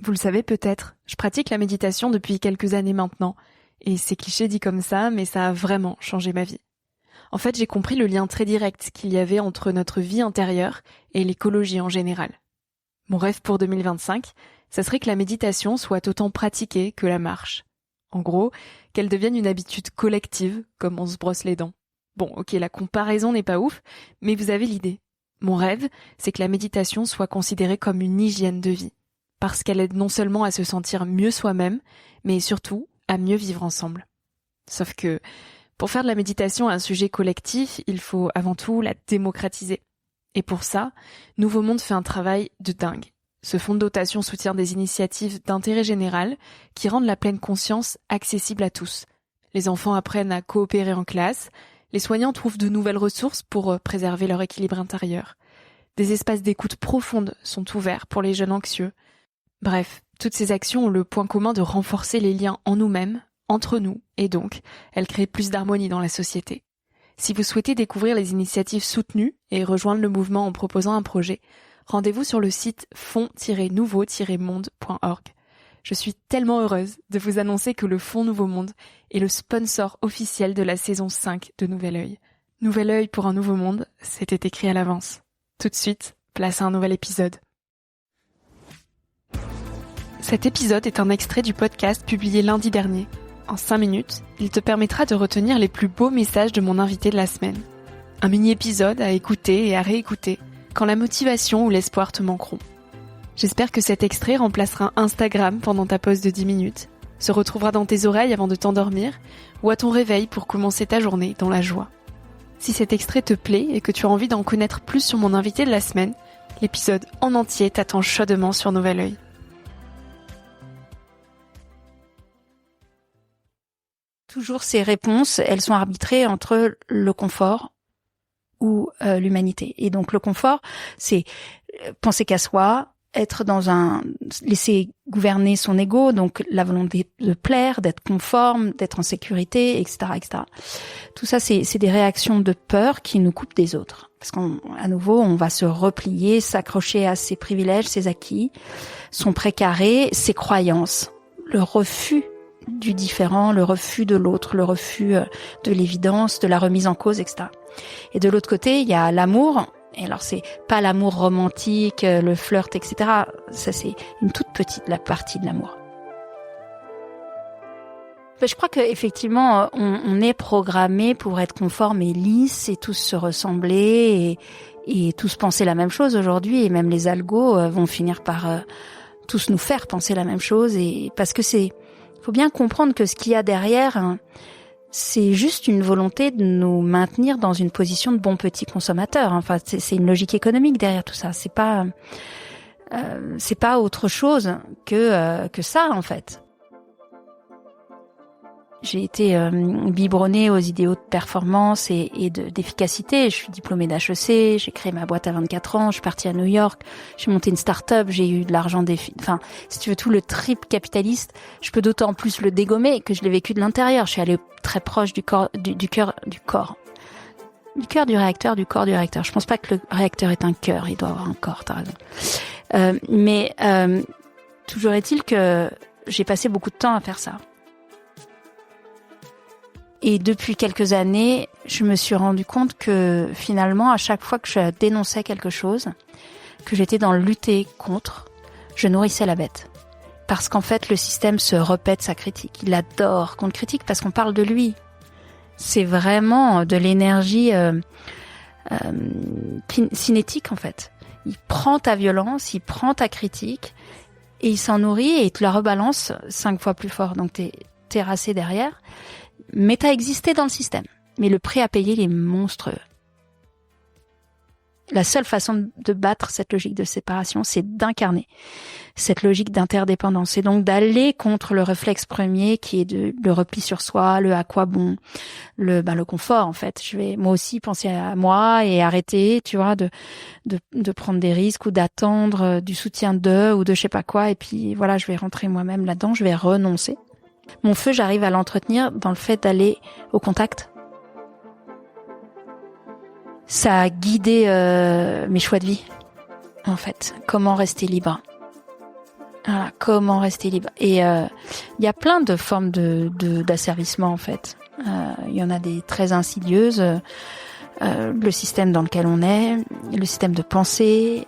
Vous le savez peut-être, je pratique la méditation depuis quelques années maintenant, et c'est cliché dit comme ça, mais ça a vraiment changé ma vie. En fait, j'ai compris le lien très direct qu'il y avait entre notre vie intérieure et l'écologie en général. Mon rêve pour 2025, ça serait que la méditation soit autant pratiquée que la marche. En gros, qu'elle devienne une habitude collective, comme on se brosse les dents. Bon, ok, la comparaison n'est pas ouf, mais vous avez l'idée. Mon rêve, c'est que la méditation soit considérée comme une hygiène de vie. Parce qu'elle aide non seulement à se sentir mieux soi-même, mais surtout à mieux vivre ensemble. Sauf que, pour faire de la méditation un sujet collectif, il faut avant tout la démocratiser. Et pour ça, Nouveau Monde fait un travail de dingue. Ce fonds de dotation soutient des initiatives d'intérêt général qui rendent la pleine conscience accessible à tous. Les enfants apprennent à coopérer en classe, les soignants trouvent de nouvelles ressources pour préserver leur équilibre intérieur. Des espaces d'écoute profonde sont ouverts pour les jeunes anxieux. Bref, toutes ces actions ont le point commun de renforcer les liens en nous-mêmes, entre nous, et donc, elles créent plus d'harmonie dans la société. Si vous souhaitez découvrir les initiatives soutenues et rejoindre le mouvement en proposant un projet, rendez-vous sur le site fonds-nouveau-monde.org. Je suis tellement heureuse de vous annoncer que le Fonds Nouveau Monde est le sponsor officiel de la saison 5 de Nouvel Œil. Nouvel Œil pour un nouveau monde, c'était écrit à l'avance. Tout de suite, place à un nouvel épisode. Cet épisode est un extrait du podcast publié lundi dernier. En 5 minutes, il te permettra de retenir les plus beaux messages de mon invité de la semaine. Un mini-épisode à écouter et à réécouter quand la motivation ou l'espoir te manqueront. J'espère que cet extrait remplacera Instagram pendant ta pause de 10 minutes, se retrouvera dans tes oreilles avant de t'endormir ou à ton réveil pour commencer ta journée dans la joie. Si cet extrait te plaît et que tu as envie d'en connaître plus sur mon invité de la semaine, l'épisode en entier t'attend chaudement sur Nouvel Œil. Toujours ces réponses, elles sont arbitrées entre le confort ou l'humanité. Et donc le confort, c'est penser qu'à soi, être laisser gouverner son ego, donc la volonté de plaire, d'être conforme, d'être en sécurité, etc., etc. Tout ça, c'est des réactions de peur qui nous coupent des autres. Parce qu'à nouveau, on va se replier, s'accrocher à ses privilèges, ses acquis, son précaré, ses croyances, le refus du différent, le refus de l'autre, le refus de l'évidence, de la remise en cause, etc. Et de l'autre côté, il y a l'amour. Et alors, c'est pas l'amour romantique, le flirt, etc. Ça, c'est une toute petite partie de l'amour. Je crois qu'effectivement, on est programmé pour être conforme et lisse et tous se ressembler et tous penser la même chose aujourd'hui. Et même les algos vont finir par tous nous faire penser la même chose. Et parce que faut bien comprendre que ce qu'il y a derrière, c'est juste une volonté de nous maintenir dans une position de bons petits consommateurs. Enfin, c'est une logique économique derrière tout ça. C'est pas autre chose que ça, en fait. J'ai été biberonnée aux idéaux de performance et d'efficacité. Je suis diplômée d'HEC, j'ai créé ma boîte à 24 ans, je suis partie à New York, j'ai monté une start-up, j'ai eu de l'argent enfin, si tu veux, tout le trip capitaliste, je peux d'autant plus le dégommer que je l'ai vécu de l'intérieur. Je suis allée très proche du cœur du réacteur, du corps du réacteur. Je pense pas que le réacteur est un cœur, il doit avoir un corps, t'as raison. Mais toujours est-il que j'ai passé beaucoup de temps à faire ça. Et depuis quelques années, je me suis rendu compte que finalement, à chaque fois que je dénonçais quelque chose, que j'étais dans le lutter contre, je nourrissais la bête. Parce qu'en fait, le système se répète sa critique. Il adore qu'on le critique parce qu'on parle de lui. C'est vraiment de l'énergie cinétique, en fait. Il prend ta violence, il prend ta critique, et il s'en nourrit et il te la rebalance 5 fois plus fort. Donc t'es terrassé derrière. Mais t'as existé dans le système. Mais le prix à payer, il est monstrueux. La seule façon de battre cette logique de séparation, c'est d'incarner cette logique d'interdépendance. Et donc d'aller contre le réflexe premier qui est le repli sur soi, le à quoi bon, le confort, en fait. Je vais moi aussi penser à moi et arrêter, tu vois, de prendre des risques ou d'attendre du soutien d'eux ou de je sais pas quoi. Et puis voilà, je vais rentrer moi-même là-dedans, je vais renoncer. Mon feu, j'arrive à l'entretenir dans le fait d'aller au contact. Ça a guidé mes choix de vie, en fait. Comment rester libre. Voilà, comment rester libre. Et il y a plein de formes d'asservissement en fait. Il y en a des très insidieuses. Le système dans lequel on est, le système de pensée,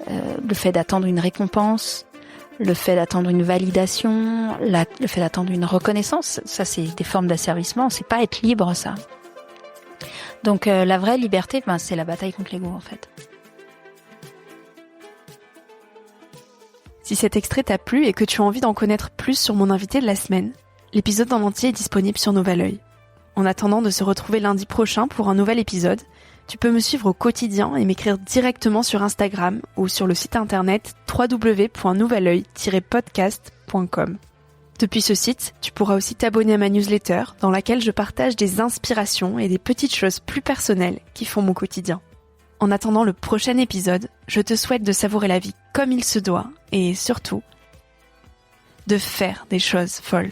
le fait d'attendre une récompense, le fait d'attendre une validation, le fait d'attendre une reconnaissance, ça c'est des formes d'asservissement, c'est pas être libre ça. Donc la vraie liberté, c'est la bataille contre l'ego en fait. Si cet extrait t'a plu et que tu as envie d'en connaître plus sur mon invité de la semaine, l'épisode en entier est disponible sur Novalœil. En attendant de se retrouver lundi prochain pour un nouvel épisode, tu peux me suivre au quotidien et m'écrire directement sur Instagram ou sur le site internet www.nouvelœil-podcast.com. Depuis ce site, tu pourras aussi t'abonner à ma newsletter dans laquelle je partage des inspirations et des petites choses plus personnelles qui font mon quotidien. En attendant le prochain épisode, je te souhaite de savourer la vie comme il se doit et surtout, de faire des choses folles.